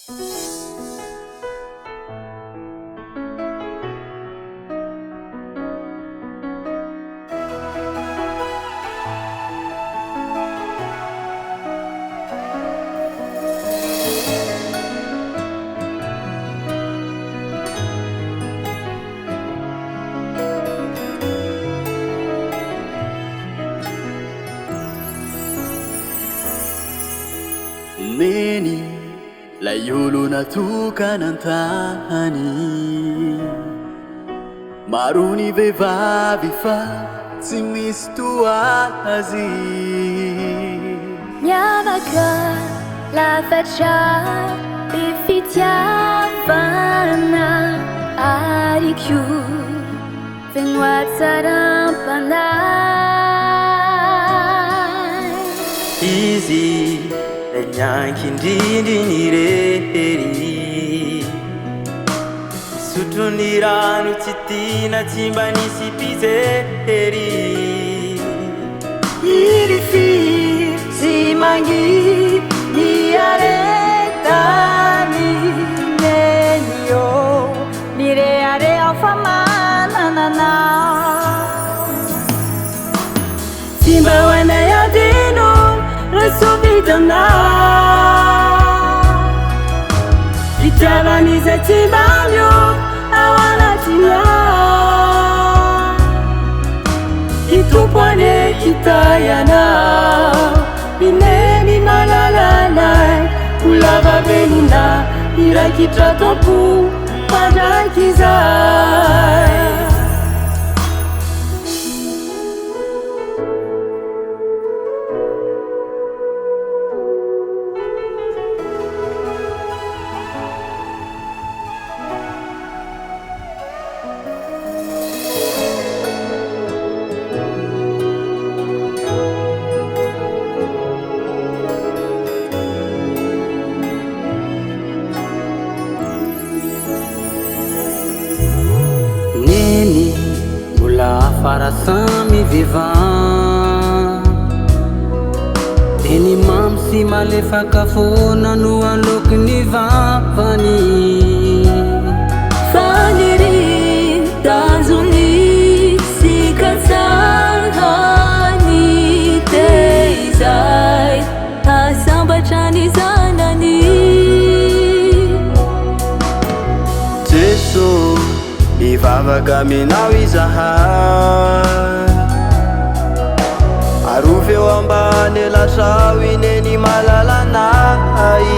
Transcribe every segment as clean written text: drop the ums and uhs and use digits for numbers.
Neni la yolo natuka nantani maruni vehivavy fa tsy misy toazy miavaka lafatra be fitiavana ary koa fenoary tsaram-panahy izy nyankindrindriny rery misotro ny rano tsy tina tsy mba nisy pizery irifi sy mangi ny aretany nenio mirearea fa manananao tsy mba hoanay adino resovitanao fitiavan'izay tsy mamio ao anatinao itompoane hitayanao mineny malalanay olava velona irakitra tompo mandrakizay farasamy vivan eny mamy sy malefaka fona no alokiny vavany faniry tazony sy kasarany teizay asambatrany zanany Jesu mivavaka aminao izahay arofeo ambany latrao ineny malalanay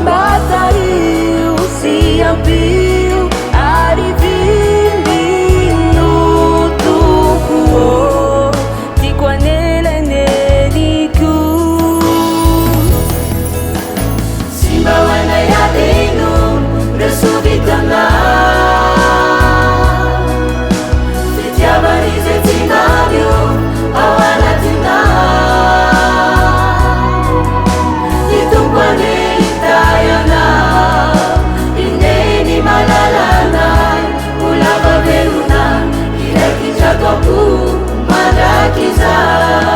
bataio sy ampio ary vilino toko tiako anelaneniko sy mba hoanay adino resovitanao fitiavan'izay tsy mamio ao anatinao itompoane hitayanao ineny malalanay olava velona irakitra tompo mandrakizay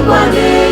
One day